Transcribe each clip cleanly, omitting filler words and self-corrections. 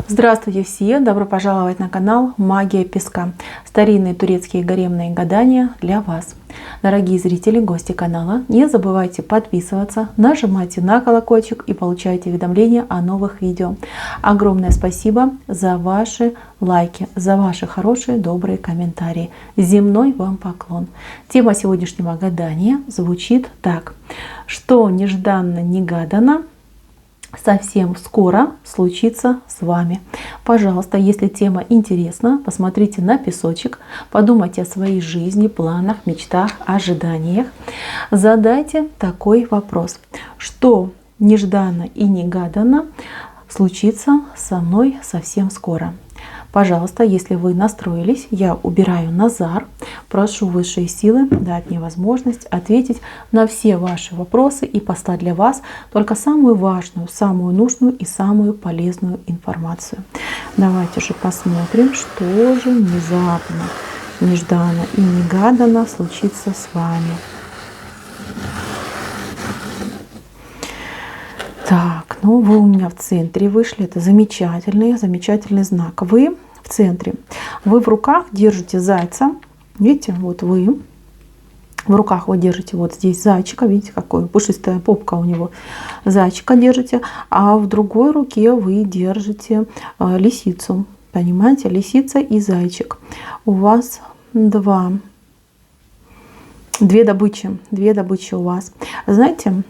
Здравствуйте все! Добро пожаловать на канал Магия Песка. Старинные турецкие гаремные гадания для вас. Дорогие зрители, гости канала, не забывайте подписываться, нажимайте на колокольчик и получайте уведомления о новых видео. Огромное спасибо за ваши лайки, за ваши хорошие, добрые комментарии. Земной вам поклон. Тема сегодняшнего гадания звучит так. Что нежданно-негаданно совсем скоро случится с вами. Пожалуйста, если тема интересна, посмотрите на песочек, подумайте о своей жизни, планах, мечтах, ожиданиях. Задайте такой вопрос. Что нежданно и негаданно случится со мной совсем скоро? Пожалуйста, если вы настроились, я убираю Назар. Прошу высшие силы дать мне возможность ответить на все ваши вопросы и послать для вас только самую важную, самую нужную и самую полезную информацию. Давайте же посмотрим, что же внезапно, нежданно и негаданно случится с вами. Так, ну вы у меня в центре вышли, это замечательный знак. Вы в центре, вы в руках держите зайца, видите, вот вы в руках вы держите вот здесь зайчика, видите, какой пушистая попка у него, зайчика держите, а в другой руке вы держите лисицу, понимаете, лисица и зайчик. У вас две добычи у вас. Знаете,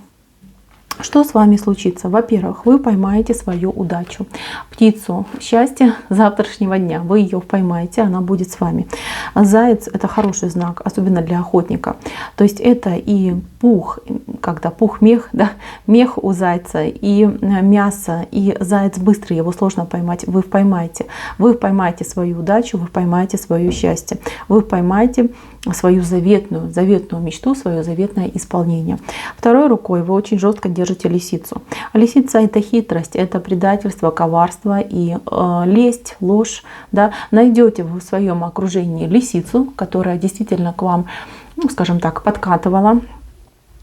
что с вами случится? Во-первых, вы поймаете свою удачу, птицу счастья завтрашнего дня. Вы ее поймаете, она будет с вами. Заяц — это хороший знак, особенно для охотника. То есть это и пух, когда пух-мех, да, мех у зайца, и мясо, и заяц быстрый, его сложно поймать. Вы поймаете свою удачу, вы поймаете свое счастье, вы поймаете свою заветную мечту, свое заветное исполнение. Второй рукой вы очень жестко держите лисицу. Лисица — это хитрость, это предательство, коварство и лесть, ложь. Да? Найдете вы в своем окружении лисицу, которая действительно к вам, ну, скажем так, подкатывала,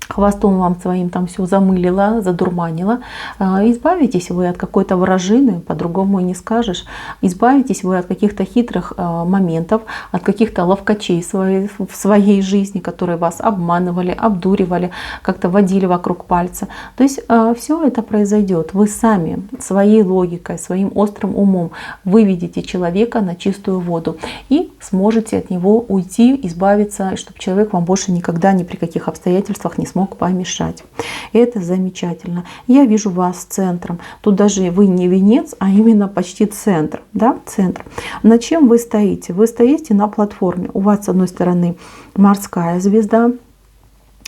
хвостом вам своим там все замылила, задурманила. Избавитесь вы от какой-то вражины, по-другому и не скажешь. Избавитесь вы от каких-то хитрых моментов, от каких-то ловкачей в своей жизни, которые вас обманывали, обдуривали, как-то водили вокруг пальца. То есть все это произойдет. Вы сами своей логикой, своим острым умом выведете человека на чистую воду и сможете от него уйти, избавиться, чтобы человек вам больше никогда ни при каких обстоятельствах не смог помешать. Это замечательно. Я вижу вас центром. Тут даже вы не венец, а именно почти центр. Да? Центр. На чем вы стоите? Вы стоите на платформе. У вас с одной стороны морская звезда,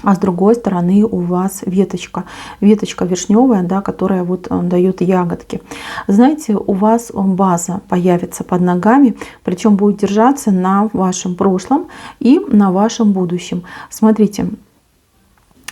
а с другой стороны у вас веточка вишневая, да, которая вот дает ягодки. Знаете, у вас база появится под ногами, причем будет держаться на вашем прошлом и на вашем будущем. Смотрите,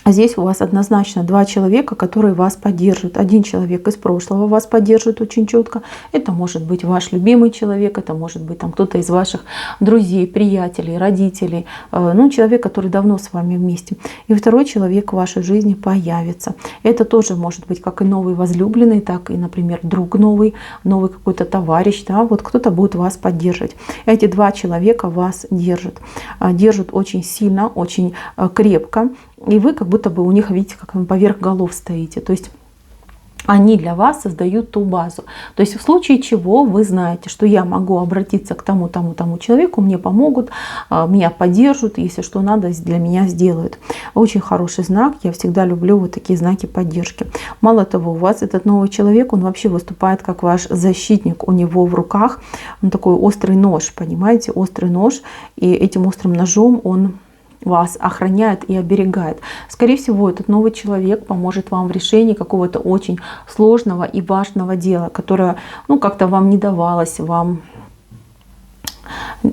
здесь у вас однозначно два человека, которые вас поддержат. Один человек из прошлого вас поддержит очень четко. Это может быть ваш любимый человек, это может быть там кто-то из ваших друзей, приятелей, родителей. Ну, человек, который давно с вами вместе. И второй человек в вашей жизни появится. Это тоже может быть как и новый возлюбленный, так и, например, друг новый какой-то товарищ. Да? Вот кто-то будет вас поддерживать. Эти два человека вас держат. Держат очень сильно, очень крепко. И вы как будто бы у них, видите, как вы поверх голов стоите. То есть они для вас создают ту базу. То есть в случае чего вы знаете, что я могу обратиться к тому человеку, мне помогут, меня поддержат, если что надо, для меня сделают. Очень хороший знак. Я всегда люблю вот такие знаки поддержки. Мало того, у вас этот новый человек, он вообще выступает как ваш защитник. У него в руках такой острый нож, понимаете, острый нож. И этим острым ножом он вас охраняет и оберегает. Скорее всего, этот новый человек поможет вам в решении какого-то очень сложного и важного дела, которое, ну, как-то вам не давалось, вам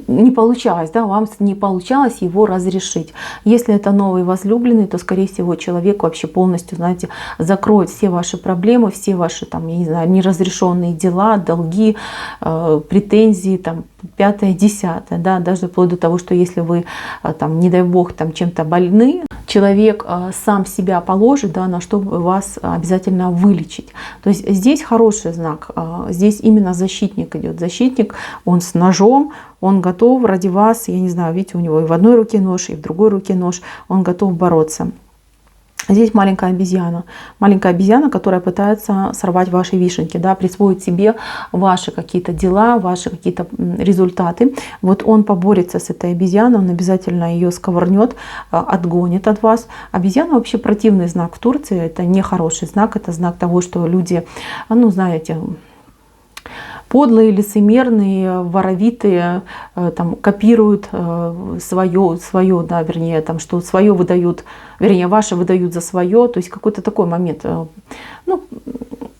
не получалось, да, вам не получалось его разрешить. Если это новый возлюбленный, то, скорее всего, человек вообще полностью, знаете, закроет все ваши проблемы, все ваши, там, я не знаю, неразрешенные дела, долги, претензии, там, 5-е, 10-е, да, даже вплоть до того, что если вы, там, не дай бог, там, чем-то больны, человек сам себя положит, да, на чтобы вас обязательно вылечить. То есть здесь хороший знак, здесь именно защитник идет. Защитник, он с ножом, он готов ради вас, я не знаю, видите, у него и в одной руке нож, и в другой руке нож, он готов бороться. Здесь маленькая обезьяна, которая пытается сорвать ваши вишенки, да, присвоить себе ваши какие-то дела, ваши какие-то результаты. Вот он поборется с этой обезьяной, он обязательно ее сковырнет, отгонит от вас. Обезьяна вообще противный знак в Турции, это не хороший знак, это знак того, что люди, ну, знаете, подлые, лицемерные, воровитые, там, копируют свое, да, вернее, там, что свое выдают, вернее, ваше выдают за свое, то есть какой-то такой момент, ну,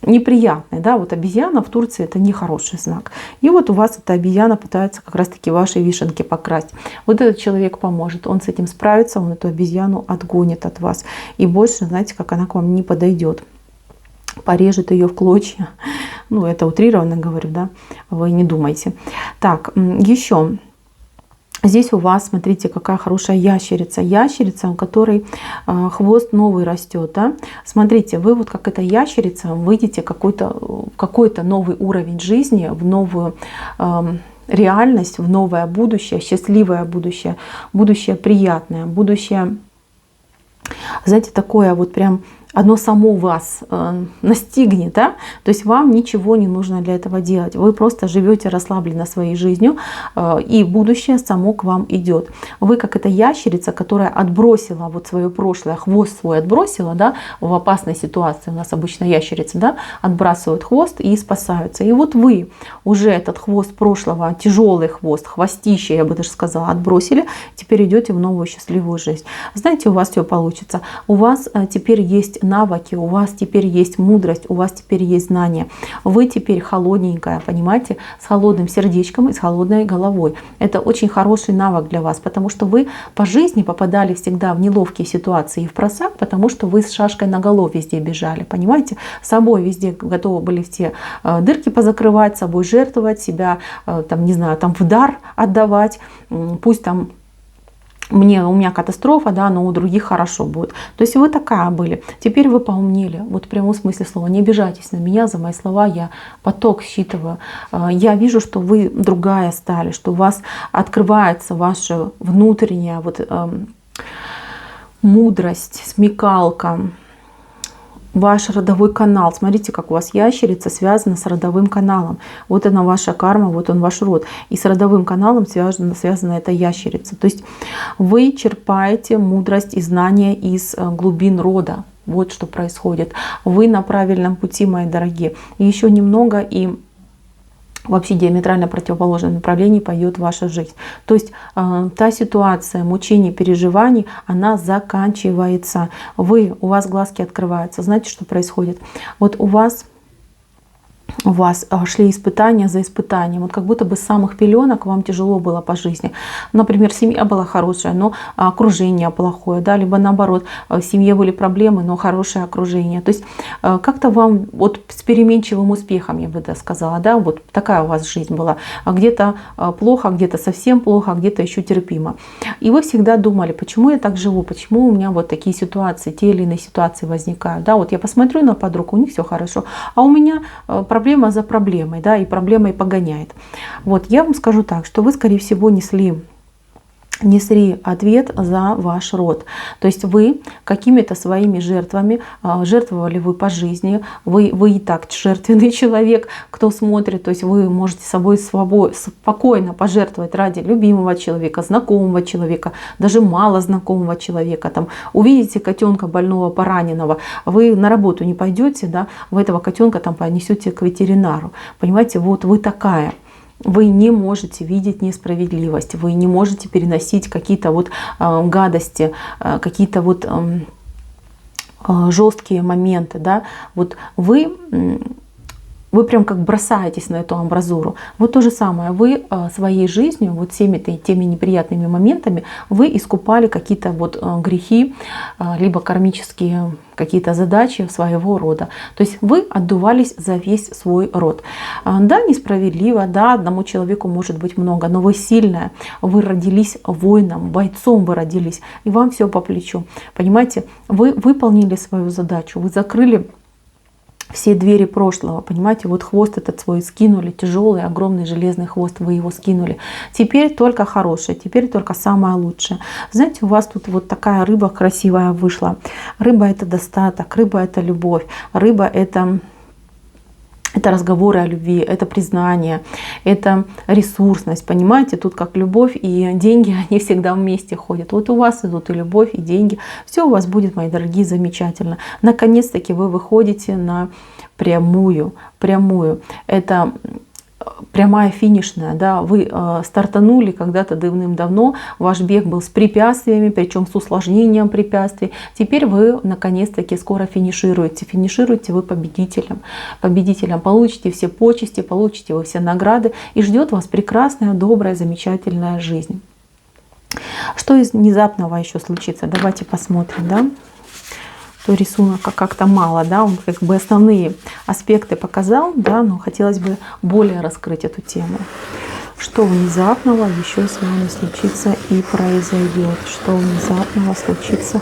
неприятный, да, вот обезьяна в Турции это нехороший знак. И вот у вас эта обезьяна пытается как раз-таки ваши вишенки покрасть. Вот этот человек поможет, он с этим справится, он эту обезьяну отгонит от вас. И больше, знаете, как она к вам не подойдет. Порежет ее в клочья. Ну, это утрированно говорю, да, вы не думайте. Так, еще. Здесь у вас, смотрите, какая хорошая ящерица. Ящерица, у которой хвост новый растет. Да? Смотрите, вы вот как эта ящерица выйдете в какой-то новый уровень жизни, в новую реальность, в новое будущее, счастливое будущее, будущее приятное, будущее, знаете, такое вот прям одно само вас настигнет, да? То есть вам ничего не нужно для этого делать. Вы просто живете расслабленно своей жизнью, и будущее само к вам идет. Вы как эта ящерица, которая отбросила вот свое прошлое, хвост свой отбросила, да, в опасной ситуации. У нас обычно ящерицы, да, отбрасывают хвост и спасаются. И вот вы уже этот хвост прошлого, тяжелый хвост, хвостище, я бы даже сказала, отбросили, теперь идете в новую счастливую жизнь. Знаете, у вас все получится. У вас теперь есть навыки, у вас теперь есть мудрость, у вас теперь есть знания. Вы теперь холодненькая, понимаете, с холодным сердечком и с холодной головой. Это очень хороший навык для вас, потому что вы по жизни попадали всегда в неловкие ситуации и в просак, потому что вы с шашкой наголо везде бежали, понимаете, с собой везде готовы были все дырки позакрывать, собой жертвовать, себя, там, не знаю, там в дар отдавать, пусть там у меня катастрофа, да, но у других хорошо будет. То есть вы такая были. Теперь вы поумнели. Вот в прямом смысле слова. Не обижайтесь на меня за мои слова. Я поток считываю. Я вижу, что вы другая стали, что у вас открывается ваша внутренняя вот, мудрость, смекалка. Ваш родовой канал. Смотрите, как у вас ящерица связана с родовым каналом. Вот она ваша карма, вот он ваш род. И с родовым каналом связана эта ящерица. То есть вы черпаете мудрость и знания из глубин рода. Вот что происходит. Вы на правильном пути, мои дорогие. И еще немного, и вообще диаметрально противоположном направлении пойдет ваша жизнь. То есть та ситуация мучений, переживаний, она заканчивается. У вас глазки открываются. Знаете, что происходит? Вот у вас шли испытания за испытанием. Вот как будто бы с самых пеленок вам тяжело было по жизни. Например, семья была хорошая, но окружение плохое. Да? Либо наоборот, в семье были проблемы, но хорошее окружение. То есть как-то вам вот с переменчивым успехом, я бы сказала, да? Вот такая у вас жизнь была. Где-то плохо, где-то совсем плохо, где-то еще терпимо. И вы всегда думали, почему я так живу, почему у меня вот такие ситуации, те или иные ситуации возникают. Да? Вот я посмотрю на подруг, у них все хорошо, а у меня проблема за проблемой, да, и проблемой погоняет. Вот, я вам скажу так, что вы, скорее всего, несли ответ за ваш род. То есть вы какими-то своими жертвами, жертвовали вы по жизни, вы и так жертвенный человек, кто смотрит, то есть вы можете собой спокойно пожертвовать ради любимого человека, знакомого человека, даже мало знакомого человека. Там, увидите котенка больного, пораненного, вы на работу не пойдете, да, вы этого котенка там понесете к ветеринару. Понимаете, вот вы такая. Вы не можете видеть несправедливость, вы не можете переносить какие-то вот гадости, какие-то вот жесткие моменты. Да? Вот вы вы прям как бросаетесь на эту амбразуру. Вот то же самое, вы своей жизнью, вот всеми теми неприятными моментами, вы искупали какие-то вот грехи, либо кармические какие-то задачи своего рода. То есть вы отдувались за весь свой род. Да, несправедливо, да, одному человеку может быть много, но вы сильная, вы родились воином, бойцом вы родились, и вам все по плечу. Понимаете, вы выполнили свою задачу, вы закрыли все двери прошлого, понимаете, вот хвост этот свой скинули, тяжелый, огромный железный хвост, вы его скинули. Теперь только хорошее, теперь только самое лучшее. Знаете, у вас тут вот такая рыба красивая вышла. Рыба — это достаток, рыба — это любовь, рыба — это разговоры о любви, это признание, это ресурсность, понимаете? Тут как любовь и деньги, они всегда вместе ходят. Вот у вас идут и любовь, и деньги. Все у вас будет, мои дорогие, замечательно. Наконец-таки вы выходите на прямую. Это прямая финишная, да, вы стартанули когда-то давным-давно, ваш бег был с препятствиями, причем с усложнением препятствий. Теперь вы наконец-таки скоро финишируете. Финишируете вы победителем. Получите все почести, получите вы все награды, и ждет вас прекрасная, добрая, замечательная жизнь. Что из внезапного еще случится? Давайте посмотрим, да? То рисунок как-то мало, да, он как бы основные аспекты показал, да, но хотелось бы более раскрыть эту тему. Что внезапного еще с вами случится и произойдет? Что внезапного случится?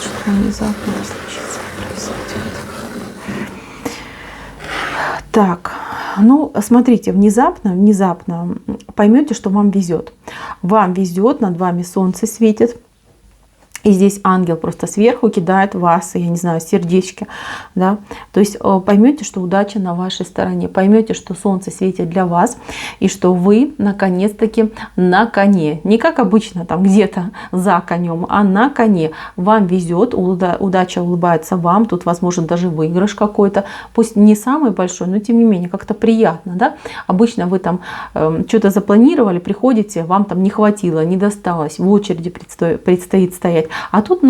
Что внезапного случится и произойдет? Так, ну, смотрите, внезапно поймете, что вам везет. Вам везет, над вами солнце светит. И здесь ангел просто сверху кидает вас, я не знаю, сердечки. Да? То есть поймете, что удача на вашей стороне. Поймете, что солнце светит для вас. И что вы наконец-таки на коне. Не как обычно там где-то за конем, а на коне. Вам везет, удача улыбается вам. Тут возможен даже выигрыш какой-то. Пусть не самый большой, но тем не менее как-то приятно. Да? Обычно вы там что-то запланировали, приходите, вам там не хватило, не досталось. В очереди предстоит стоять. А тут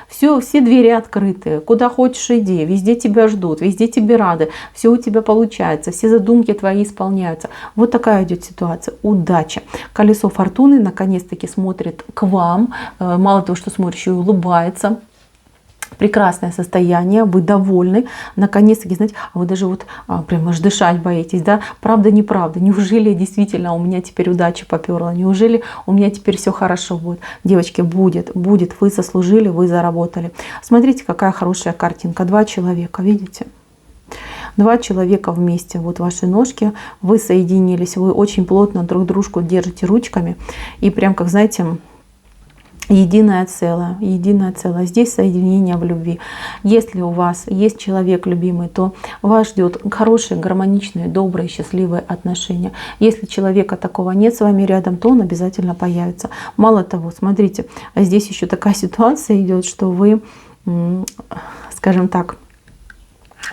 все двери открыты, куда хочешь иди, везде тебя ждут, везде тебе рады, все у тебя получается, все задумки твои исполняются. Вот такая идет ситуация. Удача. Колесо фортуны наконец-таки смотрит к вам, мало того, что смотрит, еще и улыбается. Прекрасное состояние, вы довольны, наконец-таки, знаете, вы даже вот прямо аж дышать боитесь, да, правда, неправда, неужели действительно у меня теперь удача поперла, неужели у меня теперь все хорошо будет? Девочки, будет, вы заслужили, вы заработали. Смотрите, какая хорошая картинка, 2 человека, видите? 2 человека вместе, вот ваши ножки, вы соединились, вы очень плотно друг дружку держите ручками, и прям как, знаете, единое целое. Здесь соединение в любви. Если у вас есть человек любимый, то вас ждет хорошие, гармоничные, добрые, счастливые отношения. Если человека такого нет с вами рядом, то он обязательно появится. Мало того, смотрите, здесь еще такая ситуация идет, что вы, скажем так,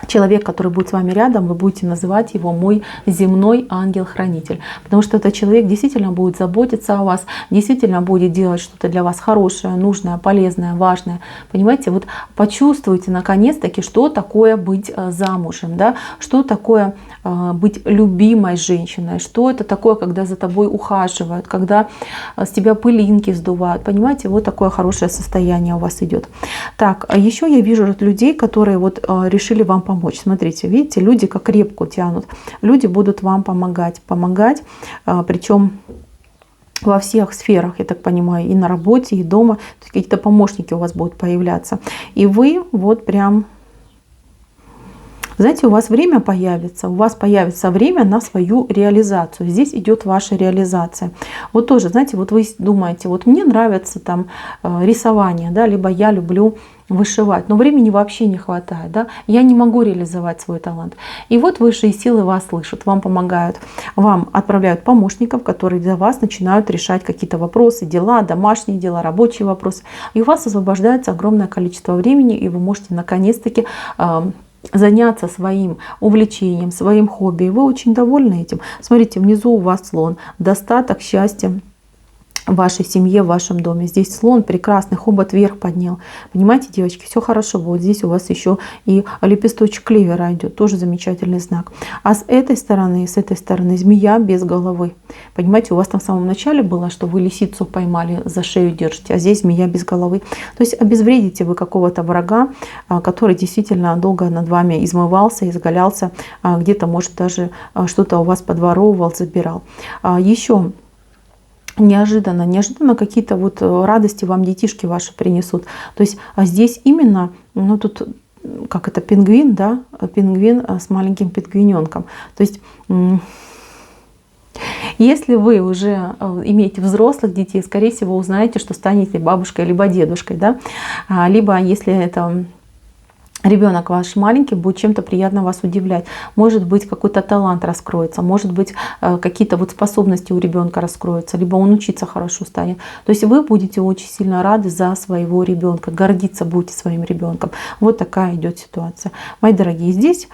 человек, который будет с вами рядом, вы будете называть его мой земной ангел-хранитель. Потому что этот человек действительно будет заботиться о вас, действительно будет делать что-то для вас хорошее, нужное, полезное, важное. Понимаете, вот почувствуйте наконец-таки, что такое быть замужем, да? Что такое быть любимой женщиной, что это такое, когда за тобой ухаживают, когда с тебя пылинки сдувают. Понимаете, вот такое хорошее состояние у вас идет. Так, еще я вижу людей, которые вот решили вам помочь. Смотрите, видите, люди как репку тянут. Люди будут вам помогать, причем во всех сферах, я так понимаю, и на работе, и дома. Какие-то помощники у вас будут появляться. И вы вот прям, знаете, у вас время появится, время на свою реализацию. Здесь идет ваша реализация. Вот тоже, знаете, вот вы думаете, вот мне нравится там рисование, да, либо я люблю вышивать, но времени вообще не хватает, да, я не могу реализовать свой талант. И вот высшие силы вас слышат, вам помогают, вам отправляют помощников, которые за вас начинают решать какие-то вопросы, дела, домашние дела, рабочие вопросы. И у вас освобождается огромное количество времени, и вы можете наконец-таки заняться своим увлечением, своим хобби. И вы очень довольны этим. Смотрите, внизу у вас слон, достаток, счастье. в вашей семье, в вашем доме. Здесь слон прекрасный, хобот вверх поднял. Понимаете, девочки, все хорошо. Вот здесь у вас еще и лепесточек клевера идет, тоже замечательный знак. А с этой стороны змея без головы. Понимаете, у вас там в самом начале было, что вы лисицу поймали, за шею держите, а здесь змея без головы. То есть обезвредите вы какого-то врага, который действительно долго над вами измывался, изгалялся, где-то, может, даже что-то у вас подворовывал, забирал. Еще неожиданно какие-то вот радости вам детишки ваши принесут. То есть здесь именно, ну тут, как это, пингвин, да, пингвин с маленьким пингвиненком. То есть если вы уже имеете взрослых детей, скорее всего, узнаете, что станете бабушкой либо дедушкой, да, либо если это ребенок ваш маленький, будет чем-то приятно вас удивлять. Может быть, какой-то талант раскроется, может быть, какие-то вот способности у ребенка раскроются, либо он учиться хорошо станет. То есть вы будете очень сильно рады за своего ребенка, гордиться будете своим ребенком. Вот такая идет ситуация. Мои дорогие, здесь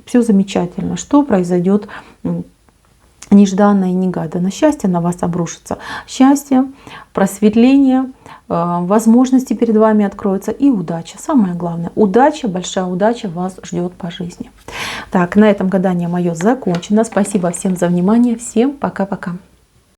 все замечательно. Что произойдет нежданное и негаданное? Счастье на вас обрушится. Счастье, просветление, возможности перед вами откроются и удача. Самое главное, удача, большая удача вас ждет по жизни. Так, на этом гадание мое закончено. Спасибо всем за внимание. Всем пока-пока.